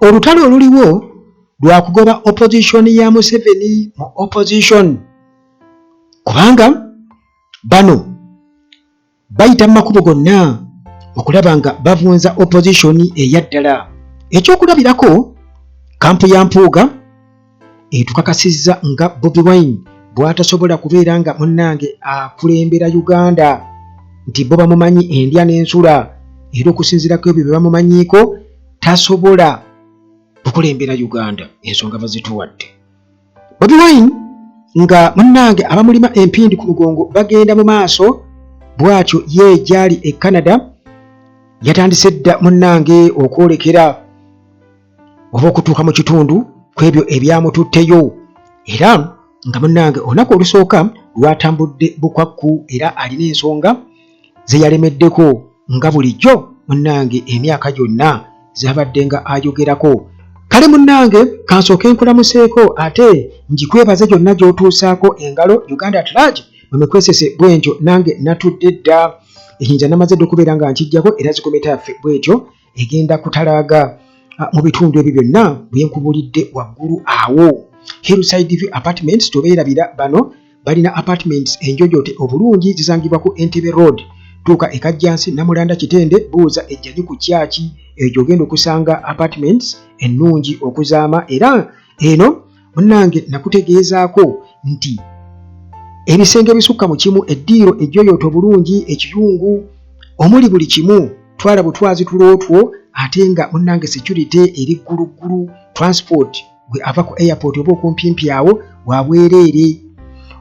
olutalo oluliwo lwa kugoba opposition ya Museveni mu opposition, kubanga bano bayita mu makubo gonna okulaba nga bavunza opposition eyaddala. Ekyokulabirako, kampu ya Mpuuga etukakasizza nga Bobi Wine bw'atasobola kubeera nga munnange akulembera Uganda, nti bo bamumanyi endya n'ensula, era okusinziirako ebyo bye bamumanyiiko tasobola okulembera Uganda, ensonga bazituwadde. Bobi Wine nga munnange abamulima empindi ku mugongo bagenda mu maaso, bw'atyo ye gyali e Canada yatandise dda munnange okwolekera oba okutuuka mu kitundu kw'ebyo ebyamututteyo, era nga munnange olunaku olusooka lwatambudde bukwakku, era alina ensonga ze yalemeddeko nga bulijjo munnange emyaka gyonna zabadde nga ayogerako. Kale munnange kansooke nkulamuseeko ate njikwebaze gyonna gy'otuusaako engalo Uganda at large mwekwesese bwentyo nange natudde dda enyinza namaze dde okubeera nga nkijjako, era zikometa yaffe bwetyo egenda kutalaaga mu bitundu ebyo byonna byenkubulidde waggulu awo. Hillside View Apartments tobeerabira, bano balina apartments enjojote obulungi zisangibwa ku Entebbe Road, tuuka e Kajjansi Namulanda Kitende, buuza ejjanyi ku kyaki, egyo ogenda okusanga apartments ennungi okuzaama. Era eno munnange nakutegeezaako nti ebisenge bisukka mu kimu, eddiiro ejjoyoto obulungi, ekiyungu omuli buli kimu, twala butwazi tulootwo, ate nga munnange security eri gguluggulu, transport gwe ava ku airport oba okumpimpi awo wabwereere,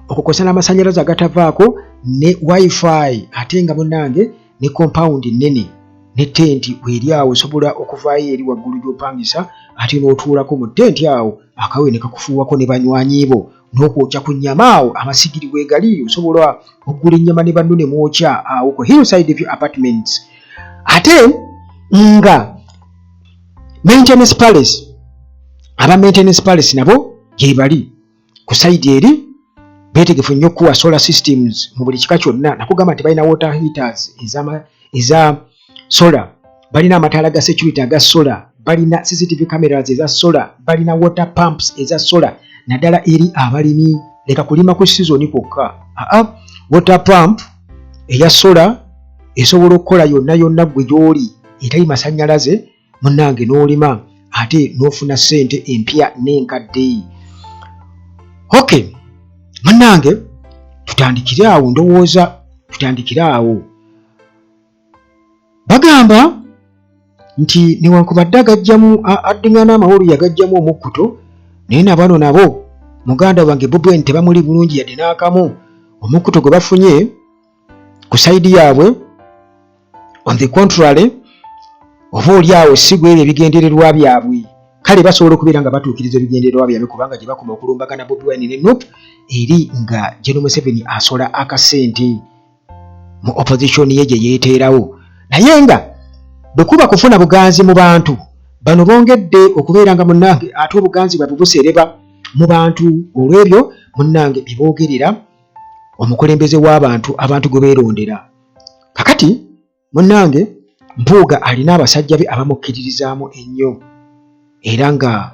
okukosa n'amasannyalaze agatavaako ne wifi, ate nga munnange ne compound nnene ne tenti weri awo osobola okuvaayo eri waggulu gy'opangisa, ate n'otuulako mu tenti awo akawe ne kakufuuwako ne banywanyi bo, n'okwokya ku nnyama awo amasigiri weegali, osobola okugula ennyama ne banno ne mwokya awo ku Hillside View Apartments. Ate nga Maintenance Palace, aba Maintenance Palace nabo gye bali ku side eri, beetegefu nnyo okuwa solar systems mu buli kika kyonna. Nakugamba nti balina water heaters eza solar, balina amataala ga security aga solar, balina CCTV cameras eza solar, balina water pumps eza solar, naddala eri abalimi. Leka kulima ku season kwokka, water pump eya solar esobola okukola yonna yonna gwe gy'oli etali masannyalaze munnange n'olima ate n'ofuna ssente empya n'enkadde. Okay munnange, tutandikire awo, ndowooza tutandikire awo. Bagamba nti newankubadde agajjamu addiŋŋana amawolu yagajjamu omukkuto, naye nabano nabo muganda wange Bobi Wine tebamuli bulungi yadde n'akamu. Omukkuto gwe bafunye ku sayidi yaabwe, on the contrary, oba oli awo si gwebyo ebigendererwa byabwe, kale basobola okubeera nga batuukiriza ebigendererwa byabwe, kubanga gye bakoma okulumbagana Bobi Wine ne NUP eri nga General Museveni asola akasente mu opposition ye gye yeeteerawo. Naye nga bwe kuba kufuna buganzi mu bantu, bano bongedde okubeera nga munnange ate obuganzi bwabwe busereba mu bantu. Olw'ebyo munnange bye boogerera omukulembeze w'abantu, abantu gwe beerondera. Kakati munnange Mpuuga alina abasajja be abamukkiririzaamu ennyo, era nga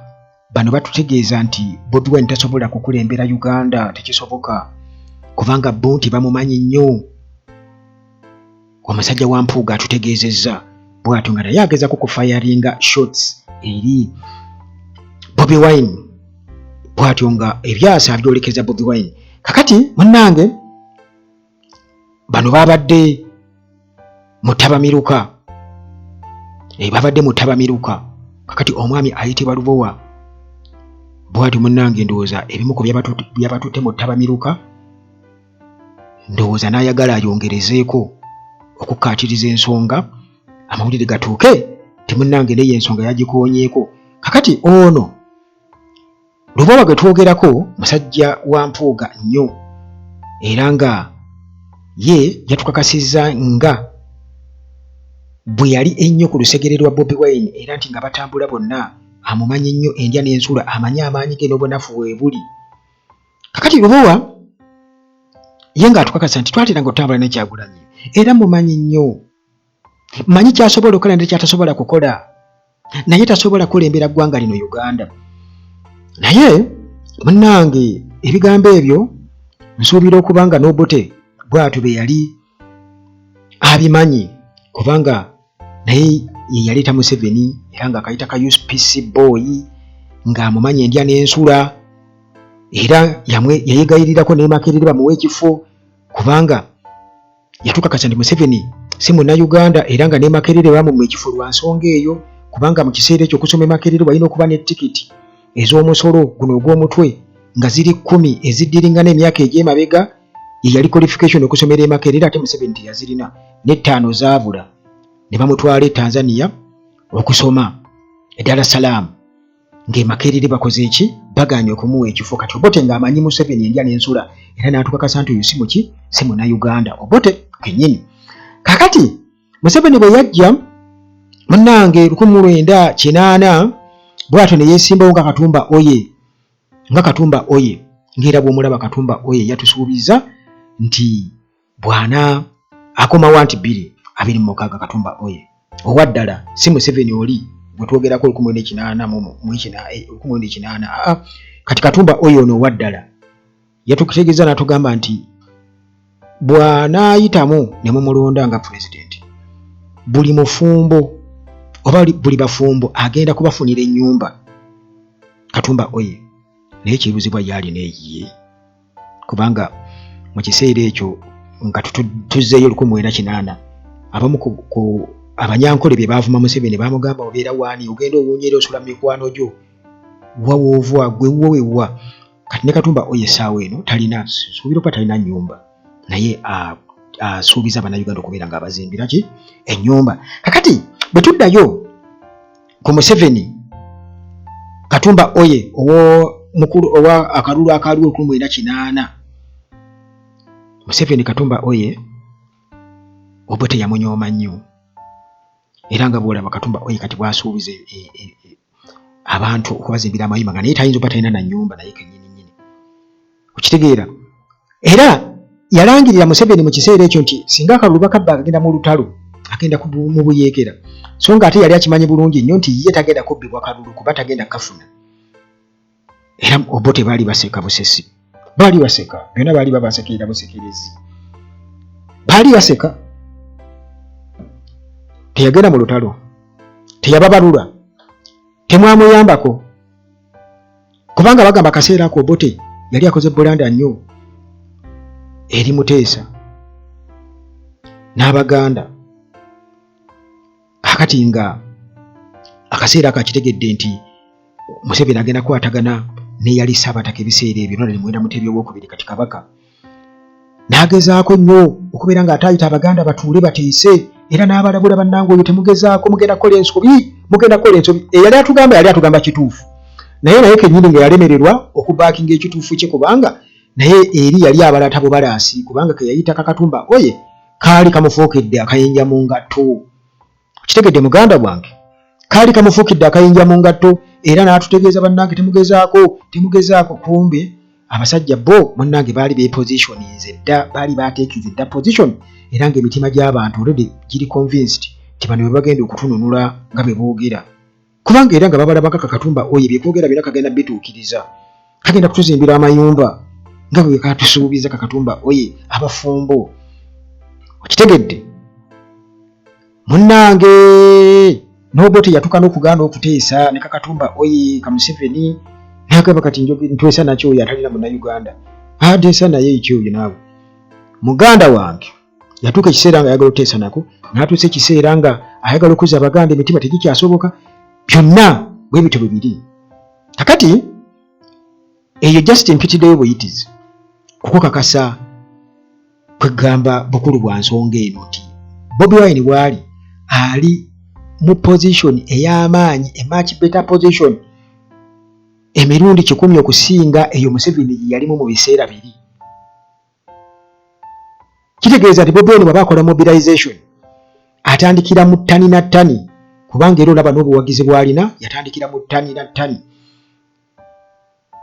bano batutegeeza nti Bobi Wine tasobola kukulembera Uganda, tekisoboka, kubanga bo nti bamumanyi nnyo. Omusajja wa Mpuuga atutegeezezza bw'atyo nga naye agezaako kufayaringa shots eri Bobi Wine, bw'atyo nga ebyasa abyolekeza Bobi Wine. Kakati munnange bano babadde mutabamiruka, babadde mutabamiruka. Kakati omwami ayitibwa Lubowa, bw'atyo munnange ndowooza ebimu ku byabatutte mu ttabamiruka, ndowooza n'ayagala ayongerezeeko okukkaatiriza ensonga, amawulire gatuuke ti munnange naye ensonga yagikoonyeeko. Kakati ono Lubowa gwe twogerako musajja wa Mpuuga nnyo, era nga ye yatukakasizza nga bwe yali ennyo ku lusegere lwa Bobi Wine, era nti nga batambula bonna amumanyi nnyo endya n'ensula, amanyi amaanyi ge n'obunafu bwe buli. Kakati Lubowa ye ng'atukakasa nti twateranga otambula ne Kyagulanyi, era mumanyi nnyo, manyi kyasobola okukola ne kyatasobola kukola. naye tasobola kulembera ggwanga lino Uganda. Naye munnange ebigambo ebyo nsuubira okubanga n'Obote bw'atyo be yali abimanyi, kubanga naye ye yaleeta Museveni era ng'akayita ka UPC boy ng'amumanyi endya n'ensula, era yayegayirirako ne Makerere bamuwe ekifo, kubanga yatukakasa nti Museveni si Munnayuganda era nga ne Makerere bamuwa ekifo lwa nsonga eyo, kubanga mu kiseera ekyo okusoma Makerere walina okuba ne tikiti ez'omusolo guno ogw'omutwe nga ziri 10 eziddiringana emyaka egy'emabega. Ye yali qualification okusomera Makerere, ate Museveni teyazirina, ne 5 zaabula ne bamutwala e Tanzania okusoma e Dar es Salaam, ng'Emakerere bakoze eki, baganye okumuwa ekifo. Kati Obote ng'amanyi Museveni endya n'ensula era n'atukakasa nti oyo si muki, si Munnayuganda, Obote kennyini. Kakati Museveni bwe yajja munnange 1980 bw'atyo ne yeesimbawo nga Katumba Oye, ng'era bw'omulaba Katumba Oye yatusuubiza nti bwana akomawo nti 2026 Katumba Oye owaddala si Museveni oli bwe twogerako 1980 kati Katumba Oye ono owaddala yatukutegeeza n'atugamba nti bwana ayitamu ne mumulonda nga president, buli mufumbo oba buli bafumbo agenda kubafunira ennyumba Katumba Oye. Naye ekibuuzibwa yalina eyiye, kubanga mu kiseera ekyo nga tuzzeeyo 1980 abamu ku abanyankole bye baavuma Museveni baamugamba obeera waani, ogenda owunyera osula mu mikwano gyo wawoovwa gwe wewewa. Kati ne Katumba Oye essaawa eno talina suubira oba talina nnyumba, naye asuubiza Bannayuganda okubeera ng'abazimbira ki ennyumba. Kakati bwe tuddayo ku Museveni, Katumba Oye mukulu owa akalulu akaliwo 1980 Museveni Katumba Oye Obote yamunyooma nnyo, era nga bw'olaba Katumba Oye kati bw'asuubiza abantu okubazimbira amayumba nga naye tayinza oba talina na nnyumba naye kennyini okitegeera. Era yalangirira Museveni mu kiseera ekyo nti singa akalulu bakabba agenda mu lutalo agenda mu buyeekera, so nga ate yali akimanyi bulungi nnyo nti ye tagenda kubbibwa kalulu kuba tagenda kafuna. Era Obote baali baseka busesi, baali baseka, byonna baali babasekerera busekerezi, baali baseka. Teyagenda mu lutalo, teyababalula, temwamuyambako, kubanga bagamba akaseera ako Obote yali akoze Bulanda nnyo eri Muteesa n'Abaganda. Kakati nga akaseera akakitegedde nti Museveni agenda kwatagana ne yali Ssabataka ebiseera ebyo none mwenda Mutebi owookubiri kati Kabaka, n'agezaako nnyo okubeera ng'atayita Abaganda batuule bateese, era n'abalabula bannange oyo temugezaako, mugenda kukola ensobi. Yali atugamba kituufu, naye kennyini nga yalemererwa okubaakinga ekituufu kye, kubanga naye eri yali abalata bubalaasi, kubanga ke yayita Katumba Oye kaali kamufuukidde akayinja mu ngatto. Kitegedde muganda gwange, kaali kamufuukidde akayinja mu ngatto, era n'atutegeeza bannange temugezaako. Kumbe abasajja bo munnange baali bepositioninze dda, baali bateekize dda position, era ng'emitima gy'abantu already giri convinced nti bano bwe bagenda okutununula nga bwe boogera, kubanga era nga babalaba Katumba Oye byekwogera byonna kagenda bituukiriza, kagenda kutuzimbira amayumba nga bwe katusuubiza Katumba Oye abafumbo. Okitegedde munnange, n'Obote yatuka n'okugaana okuteesa ne Katumba Oye ka Museveni n'agamba kati ntwesa nakyo oyo atalina Munnayuganda, ateesa naye ekyoyo naawe muganda wange. Yatuuka ekiseera nga ayagala okuteesa nako, n'atuusa ekiseera nga ayagala okuzza Abaganda emitima tegikyasoboka, byonna bwe bityo bwe biri. Kakati eyo just mpitiddeyo buyitizi kukukakasa kwegamba bukulu bwa nsonga eno nti Bobi Wine bw'ali ali mu position ey'amaanyi, a much better position, emirundi 10 okusinga eyo Museveni yalimu mu biseera biri. Kitegeeza nti Bobi Wine bw'aba akola mobilization atandikira mu ttani na ttani, kubanga era olaba n'obuwagizi bw'alina yatandikira mu ttani na ttani.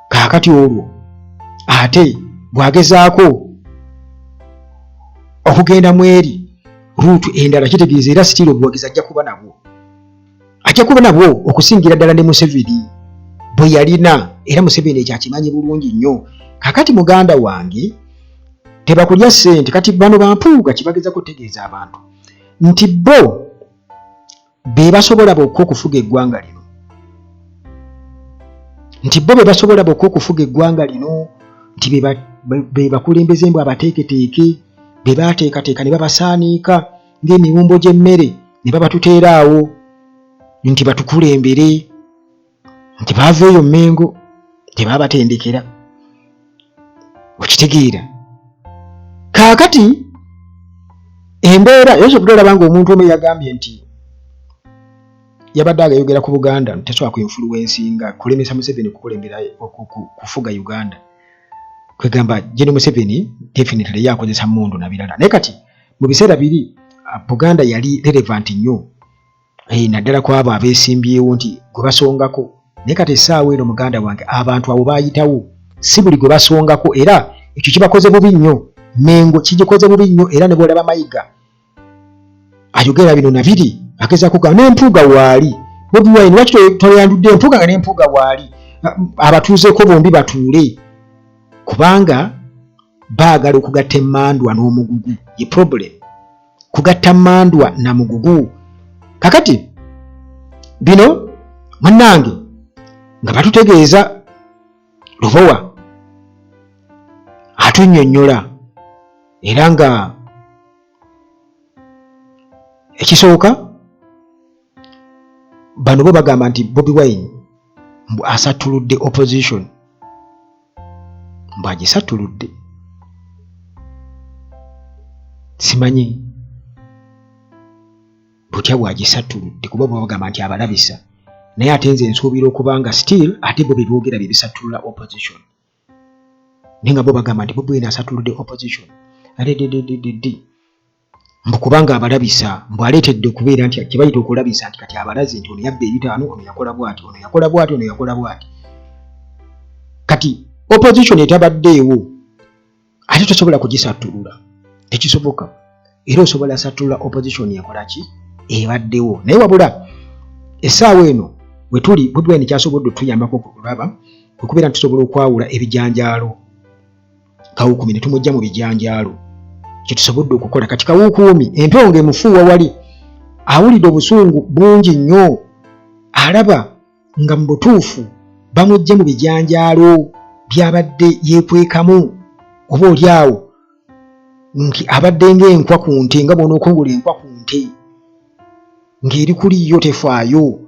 Kaakati olwo ate bw'agezaako okugenda mu eri ruutu endala, kitegeeza era sitiro obuwagizi ajja kuba nabwo. ajja kuba nabwo okusingira ddala ne Museveni bwe yalina, era Museveni ekyakimanyi bulungi nnyo. Kakati muganda wange tebakulya ssente. Kati bano bampuuga kibageza kutegeeza abantu nti bo be basobola bokka okufuga eggwanga lino, nti bo be basobola bokka okufuga eggwanga lino, nti be bakulembeze mbwe abateeketeeke, be baateekateeka ne babasaaniika ng'emiwumbo gy'emmere ne babatuteera awo nti batukulembere, nti baaveeyo Mmengo tebaabatendekera. Okitegeera? Kaakati embeera yosobodde olaba ng'omuntu omu yagambye nti yabadde agayogera ku Buganda tesobola kuinfluencinga kulemesa Museveni kukulembera kufuga Uganda. Kwegamba General Museveni definitely yakozesa mmundu na birala. Naye kati mu biseera biri Buganda yali relevant nnyo naddala ku abo abeesimbyewo nti gwe basongako. Naye kati essaawa eno muganda wange abantu abo baayitawo, si buli gwe basongako, era ekyo kibakoze bubi nnyo. Mmengo kigikoze bubi nnyo, era ne bw'olaba Mayiga ayogera bino na biri agezaako kuga n'empuuga waali Bobi Wine lwaki toyandudde empuuga nga n'empuuga waali abatuuzeeko bombi batuule, kubanga baagala okugatta emmandwa n'omugugu. Ye problem kugatta mmandwa na mugugu. Kakati bino munnange nga batutegeeza Lubowa atunnyonnyola, era nga ekisooka bano bo bagamba nti Bobi Wine mbu asattuludde opposition, mbu agisattuludde. Simanyi butya bwagisattuludde kuba bo bagamba nti abalabisa, naye ate nze nsuubira okubanga still ate bo bebyogera bye bisattulula opposition, naye nga bo bagamba nti Bobi Wine asattuludde opposition. Mbu kubanga abalabisa mbu aleetedde okubeera nti kibayita okulabisa nti kati abalaze nti ono yabba ebitaano, ono yakola bw'ati, ono yakola bw'ati, ono yakola bw'ati. Kati opposition etabaddeewo ate tosobola kugisattulula, tekisoboka. Era osobola sattulula opposition yakola ki ebaddewo, naye wabula essaawa eno we tuli Bobi Wine kyasobodde otuyambako okulaba okubeera nti tusobola okwawula ebijanjaalo. Kawuukumi ne tumujja mu bijanjaalo kyetusobodde okukola. Kati Kawuukumi empewo emufuuwa wali awulidde obusungu bungi nnyo, alaba nga mu butuufu bamujja mu bijanjaalo byabadde yeekwekamu, oba oli awo nti abadde ng'enkwa ku nte, nga bw'onookongula enkwa ku nte ng'eri kuli yo tefaayo,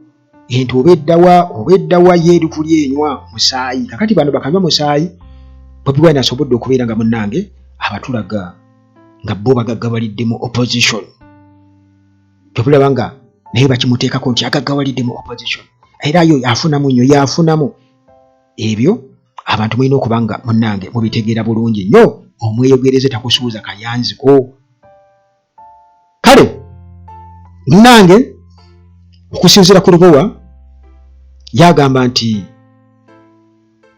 ente oba eddawa ye eri kuli enywa musaayi. Kakati bano bakanywa musaayi, Bobi Wine asobodde okubeera nga munnange abatulaga nga bo bagaggabalidde mu opposition. Tobulaba nga naye bakimuteekako nti agaggabalidde mu opposition, era yo yafunamu nnyo, yafunamu. Ebyo abantu mulina okuba nga munnange mubitegeera bulungi nnyo, omweyogereze takusuuza kayanziko. Kale munnange okusinziira ku Lubowa yagamba nti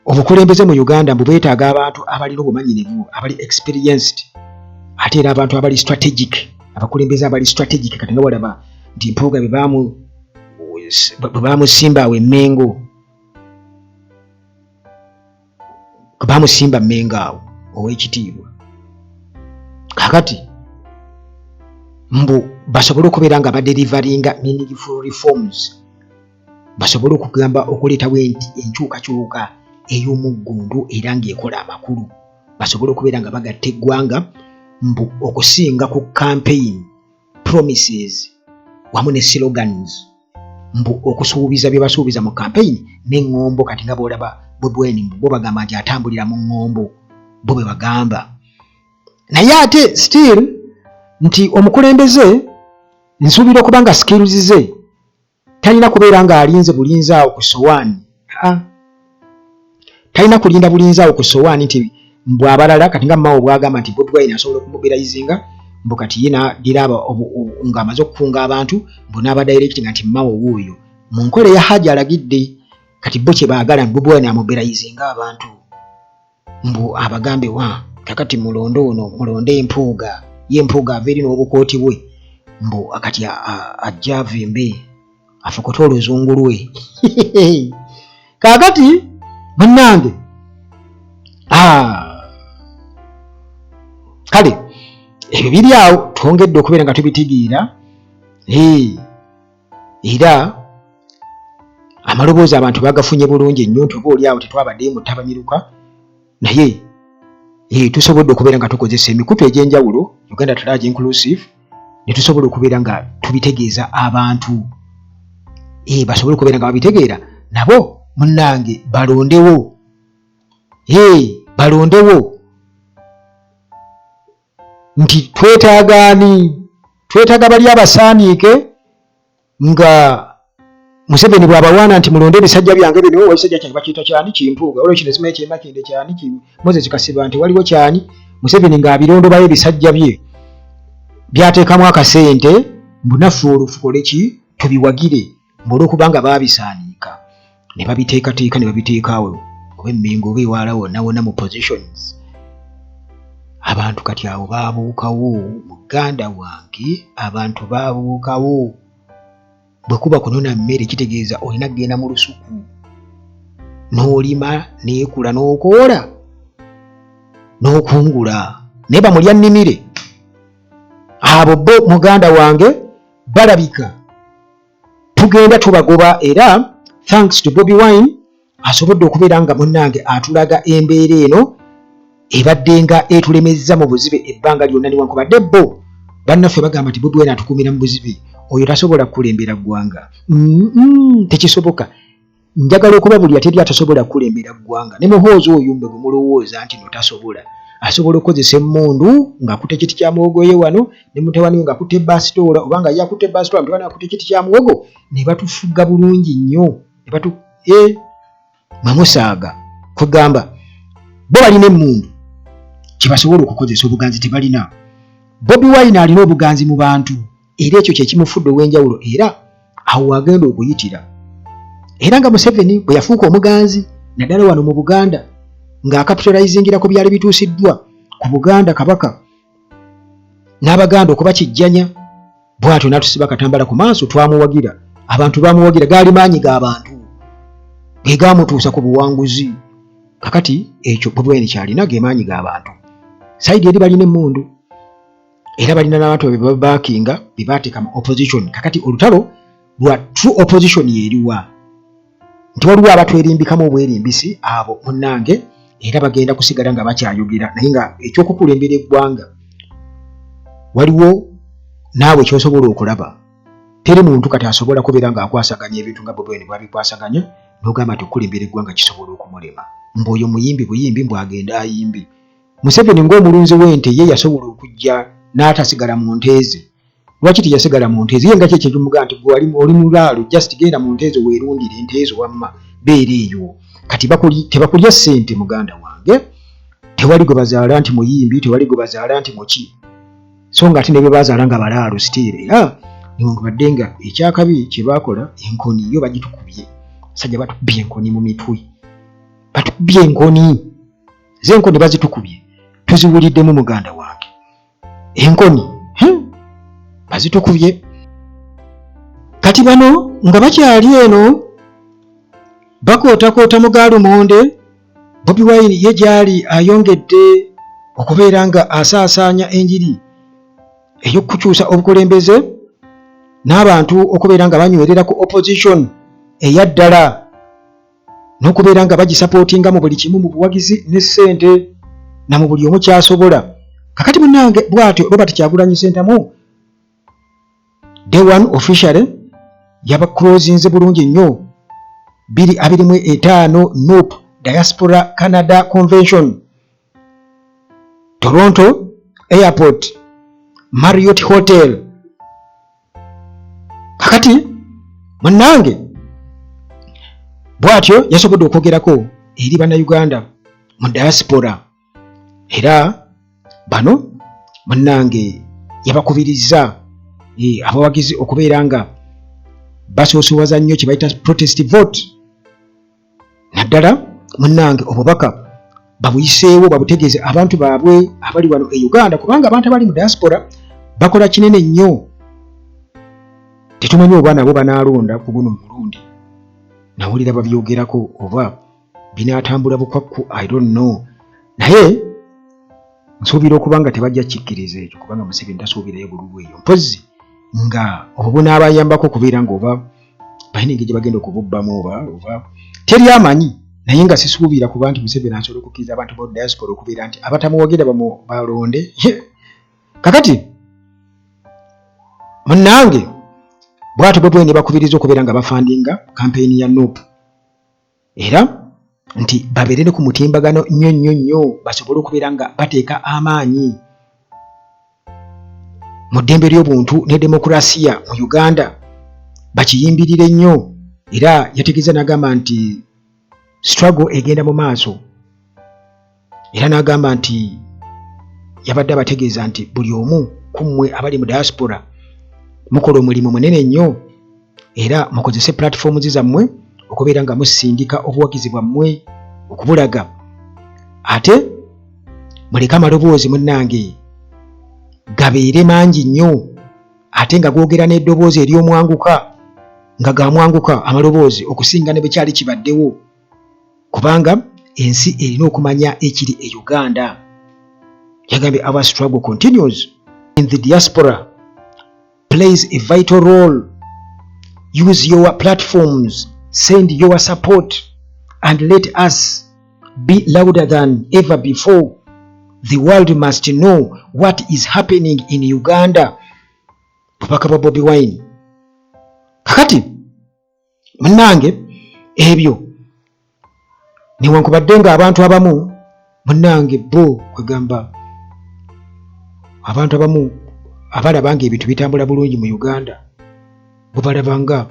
obukulembeze mu Uganda mbu beetaaga abantu abalina obumanyirivu, abali experienced, ate era abantu abali strategic, abakulembeze abali strategic. Kati nga walaba nti mpuuga bwe baamusimba awo Mmengo, baamusimba Mmengo awo ow'ekitiibwa. Kakati mbu basobole okubeera nga badelivaringa meaningful reforms, basobole okugamba okuleetawo enkyukakyuka ey'omuggundu era ng'ekola amakulu, basobole okubeera nga bagatta eggwanga mbu okusinga ku campaign promises wamu ne slogans, mbu okusuubiza bye basuubiza mu campaign n'eŋŋombo. Kati nga bw'olaba Bobi Wine bo bagamba nti atambulira mu ŋŋombo, bo bwe bagamba. Naye ate still nti omukulembeze nsuubira okuba nga skills ze talina kubeera nga alinze bulinzi awo ku sowaani, talina kulinda bulinzi awo ku sowaani nti mbw abalala kati nga Mao bwagamba nti Bobi Wine asobola okumumobilizinga mbu kati ye n'addira nga amaze okukunga abantu mbu n'abadirectinga nti Mao wuuyo mu nkola eya Hajji alagidde. Kati bo kye baagala Bobi Wine amobilizinga abantu mbu abagambe kakati mulonde ono, mulonde empuuga, ye empuuga ava eri n'obukooti bwe mbu akati ajja avimbe afukota oluzungu lwe. Kaakati bannange kale ebyo biri awo twongedde okubeera nga tubitigiira era amaloboozi abantu bagafunye bulungi ennyo nti oba oli awo tetwabaddeyo mu ttabamiruka naye tusobodde okubeera nga tukozesa emikutu egy'enjawulo Uganda Triage Inclusive ne tusobola okubeera nga tubitegeeza abantu basobole okubeera nga babitegeera nabo munnange balondewo nti twetaaga bali abasaaniike nga Museveni bw'abawaana nti mulonde ebisajja byange bino wabisajja kyange bakiyita kyani kimpuuga olwo kino simanyi kyemakinde kyani Moses Kasiba nti waliwo kyani Museveni ng'abirondobayo ebisajja bye byateekamu akasente mbunafu olufukole ki tubiwagire olw'okubanga baabisaaniika ne babiteekateeka ne babiteekaawo oba emmengo oba ewaala wonna mu positions. Abantu kati awo baabuukawo muganda wange abantu baabuukawo bwe kuba kunona mmere kitegeeza olina kgenda mu lusuku n'olima neekula n'okoola n'okungula naye bamulya nnimire abo bo muganda wange balabika tugenda tubagoba era thanks to Bobi Wine asobodde okubeera nga munnange atulaga embeera eno ebadde nga etulemezza mu buzibe ebbanga lyonna newankubadde bo bannaffe bagamba nti Bobi Wine atukuumira mu buzibe oyo tasobola kukulembera ggwanga tekisoboka njagala okuba buli ateri atasobola kukulembera ggwanga ne muhoozi oyo mbe gumulowooza nti notasobola asobola okukozesa emmundu ng'akutte ekiti kya muwogo ye wano ne mutewani we ng'akutte basitoola oba nga ye akutte basitoola mutewani akutte ekiti kya muwogo ne batufuga bulungi nnyo mamusaaga kugamba bo balina emmundu kyebasobola okukozesa obuganzi tebalina. Bobi Wine alina obuganzi mu bantu era ekyo kyekimufudde ow'enjawulo era awo wagenda okuyitira era nga Museveni bwe yafuuka omuganzi naddala wano mu Buganda ng'akapitalizingira ku byali bituusiddwa ku Buganda Kabaka n'Abaganda okuba kijjanya bw'atyo n'atusiba Katambala ku maaso twamuwagira abantu bamuwagira gaali maanyi g'abantu ge gaamutuusa ku buwanguzi kakati ekyo Bobi Wine kyalina ge maanyi g'abantu saidi eri balina emmundu era balina n'abantu bebabaakinga be baateeka mu opposition kakati olutalo lwa true opposition yeeriwa nti waliwo abatwerimbikamu obwerimbisi abo munnange era bagenda kusigala nga bakyayogera naye nga ekyokukulembera eggwanga waliwo naawe kyosobola okulaba teri muntu kati asobola kubeera ng'akwasaganya ebintu nga Bobi Wine bwabikwasaganya n'ogamba nti okukulembera eggwanga kisobola okumulema mbw'oyo muyimbi buyimbi mbw'agenda ayimbi. Museveni ng'omulunzi w'ente ye yasobola okujja n'atasigala mu nteeze. Lwaki teyasigala mu nteeze? Ye nga kye kyekimugamba nti gwe oli mulaalo just genda mu nteeze weerundire enteezo wamma beera eyo kati tebakulya ssente muganda wange tewali gwe bazaala nti muyimbi tewali gwe bazaala nti muki so nga ate ne bwe bazaala nga balaalo sitiire era newankubadde nga ekyakabi kye baakola enkoni yo bagitukubye sajja batukubye enkoni mu mitwe batukubye enkoni z'enkoni bazitukubye tuziwuliddemu muganda wange enkoni bazitukubye kati bano nga bakyali eno bakootakoota mu gaalumonde Bobi Wine ye gyali ayongedde okubeera nga asaasaanya enjiri ey'okukyusa obukulembeze n'abantu okubeera nga banywerera ku opposition eya ddala n'okubeera nga bagisapootinga mu buli kimu mu buwagizi ne ssente na mu buli omu kyasobola kakati munnange bw'atyo Robert Kyagulanyi Ssentamu day one officially yabaclosinze bulungi nnyo 2025 NUP Diaspora Canada Convention Toronto Airport Marriott Hotel kakati munnange bw'atyo yasobodde okwogerako eri bannayuganda mu diaspora era bano munnange yabakubiriza abawagizi okubeera nga basoosowaza nnyo kye bayita protest vote naddala munnange obubaka babuyiseewo babutegeeze abantu baabwe abali wano e Uganda kubanga abantu abali mu diaspora bakola kinene nnyo tetumanyi oba nabo banaalonda ku guno omulundi. Nawulira babyogerako oba binaatambula bukwakku, I don't know. Naye nsuubira okuba nga tebajja kikkiriza ekyo, kubanga Museveni tasuubirayo bululu eyo. Mpozzi nga obwo bunaabayambako okubeera nga oba balina engeri gye bagenda okububbamu oba teri amanyi, naye nga sisuubira kuba nti Museveni asobola okukkiriza abantu ba diaspora okubeera nti abatamuwagira balonde. Kakati munnange bw'ato bwe ne bakubiriza okubeera nga bafandinga kampeyini ya NUP, era nti babeere ne ku mutimbagano nnyo basobole okubeera nga bateeka amaanyi mu ddembe ly'obuntu ne demokurasiya mu Uganda, bakiyimbirire nnyo. Era yategeeza n'agamba nti struggle egenda mu maaso, era n'agamba nti yabadde abategeeza nti buli omu ku mmwe abali mu diaspora mukola omulimu munene nnyo, era mukozese platforms zammwe okubeera nga musindika obuwagizi bwammwe okubulaga. Ate muleke amaloboozi munnange gabeere mangi nnyo, ate nga googera n'eddoboozi ery'omwanguka, nga gamwanguka amaloboozi okusinga ne bwe kyali kibaddewo, kubanga ensi erina okumanya ekiri e Uganda. Yagambye our struggle continues in the diaspora plays a vital role. Use your platforms, send your support, and let us be louder than ever before. The world must know what is happening in Uganda. Papa Bobi Wine. Kakati munnange ebyo newankubadde nga abantu abamu munnange bo kwegamba abantu abamu abalaba nga ebintu bitambula bulungi mu Uganda bo balabanga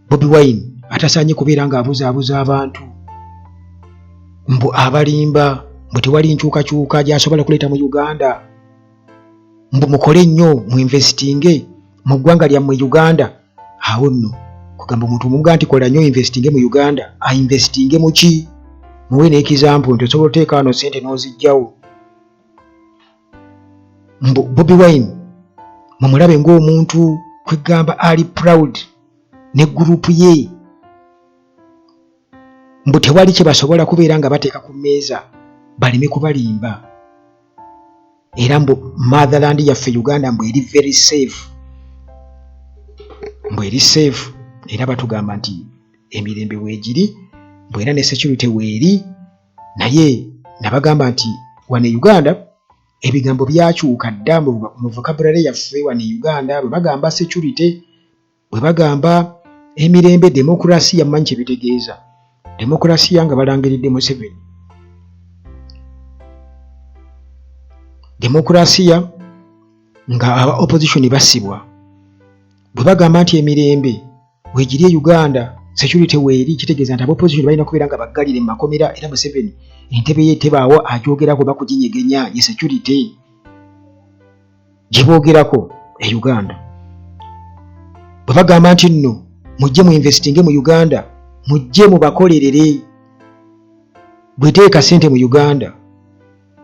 Bobi Wine atasaanye kubeera nga abuzaabuza abantu mbu abalimba mbu tewali nkyukakyuka gy'asobola kuleeta mu Uganda, mbu mukole nnyo mu investinge mu ggwanga lyammwe Uganda. Awo nno kugamba omuntu omuga nti kola nnyo investinge mu Uganda, ainvestinge mu ki? Muwe n'ekizampu nti osobola oteeka wano ssente n'ozijjawo. Mbu Bobi Wine mumulabe ng'omuntu kwegamba ali proud ne gurupu ye, mbu tewali kye basobola kubeera nga bateeka ku mmeeza baleme kubalimba. Era mbu motherland yaffe Uganda mbu eri very safe, mbu eri safe, era batugamba nti emirembe weegiri, mbu era ne security weeri. Naye nabagamba nti wane Uganda ebigambo byakyuka dda mu vocabulary yaffe wane Uganda. Bwe bagamba security, bwe bagamba emirembe, demokrasiya, mmanyi kye bitegeeza. Demokrasiya nga balangiridde Museveni, demokrasiya nga aba opposition basibwa. Bwe bagamba nti emirembe weegiri e Uganda, security weeri, kitegeeza nti aba opposition balina kubeera nga baggalire mu makomera. Era Museveni entebe ye tebaawo agyogerako bakuginyegenya, ye security gye boogerako e Uganda. Bwe bagamba nti nno mujje mu investinge mu Uganda, mujje mu bakolerere, bweteeka ssente mu Uganda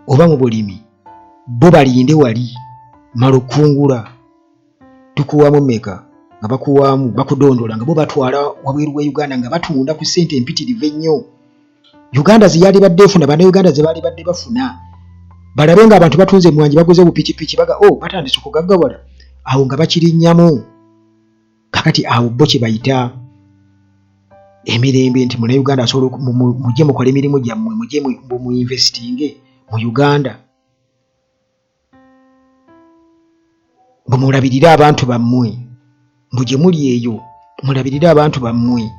oba mu bulimi, bo balinde wali malukungula tukuwamu meka nga bakuwamu bakudondola nga bo batwala wabweru wa Uganda nga batunda ku ssente empitirivu ennyo. Uganda ziyali badde efuna bana Uganda ze bali badde bafuna, balabe nga abantu batunze mwanji baguze bupikipiki baga batandise okugaggawala awo nga bakirinnyamu. Kakati awo bo kye bayita emirembe, nti muna Uganda asobola mujje mukole emirimu gyammwe, mujje mu investinge mu Uganda, mulabirire abantu bammwe, mbu gye muli eyo mulabirire abantu bammwe.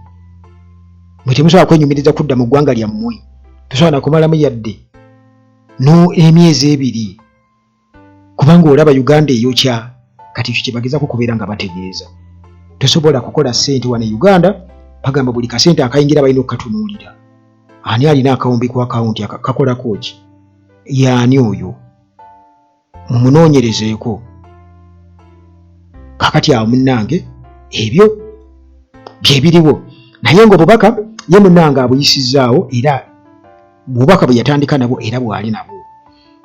Mwe temusobola kwenyumiriza kudda mu ggwanga lyammwe, tosobola na kumalamu yadde emyezi 2 kubanga olaba Uganda eyokya. Kati ekyo kye bagezako kubeera nga bategeeza. Tosobola kukola ssente wane Uganda, bagamba buli kasente akayingira balina okukatunuulira. Ani alina akawumbi ku akawunti kakolako ki? Yaani oyo? Mumunoonyerezeeko. Kakati awo munnange ebyo bye biriwo. Naye ng'obubaka ye munnange abuyisizaawo, era bubaka bwe yatandika nabo era bw'ali nabo.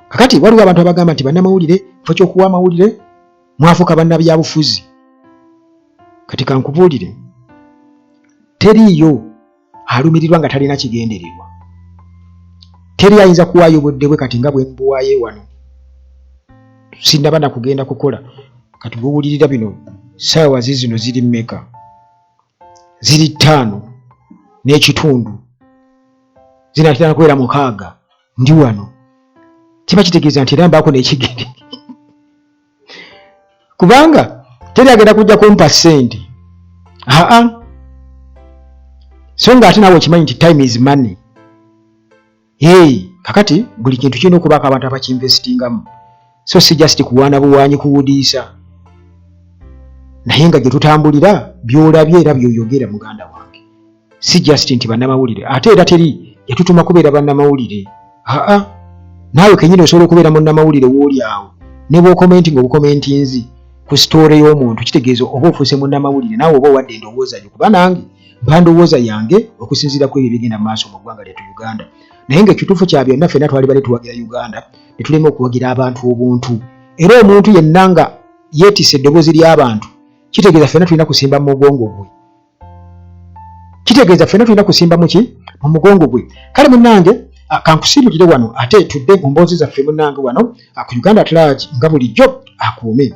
Kakati waliwo abantu abagamba nti bannamawulire, kifo ky'okuwa amawulire mwafuuka bannabyabufuzi. Kati kankubuulire, teriiyo alumirirwa nga talina kigendererwa. Teri ayinza kuwaayo obudde bwe kati nga bwe mbuwaayo wano. Sinnaba na kugenda kukola. Kati bw'owulirira bino ssaawa zino ziri mmeka? Ziri 5 n'ekitundu. Zinaatera kubeera 6 ndi wano. Kiba kitegeeza nti era mbaako n'ekigere. Kubanga teri agenda kujja kumpa ssente. So nga ate naawe okimanyi nti time is money. Kakati buli kintu kirina okubaako abantu abakinvestingamu. So si just kuwaana buwaanyi kuwudiisa. Naye nga gye tutambulira by'olabye era by'oyogera muganda wange. Si just nti bannamawulire. Ate era teri yatutuma kubeera bannamawulire. Naawe kennyini osobola okubeera munnamawulire w'oli awo. Ne bw'okomenti ng'obukomentinzi ku story y'omuntu kitegeeza oba ofuuse munnamawulire naawe oba owadde endowooza yo. Kuba nange mba ndowooza yange okusinziira ku ebyo ebigenda mu maaso mu ggwanga lyettu Uganda. Naye ng'ekituufu kya byonna ffenna twali bale tuwagira Uganda ne tulema okuwagira abantu obuntu. Era omuntu yenna nga yeetisse eddoboozi ly'abantu kitegeeza ffenna tulina kusimba mu mugongo gwe. Kitegeeza ffenna tulina kusimba mu ki? Mu mugongo gwe. Kale munnange kankusiibulire wano ate tudde mu mboozi zaffe munnange wano ku Uganda At Large nga bulijjo akuume.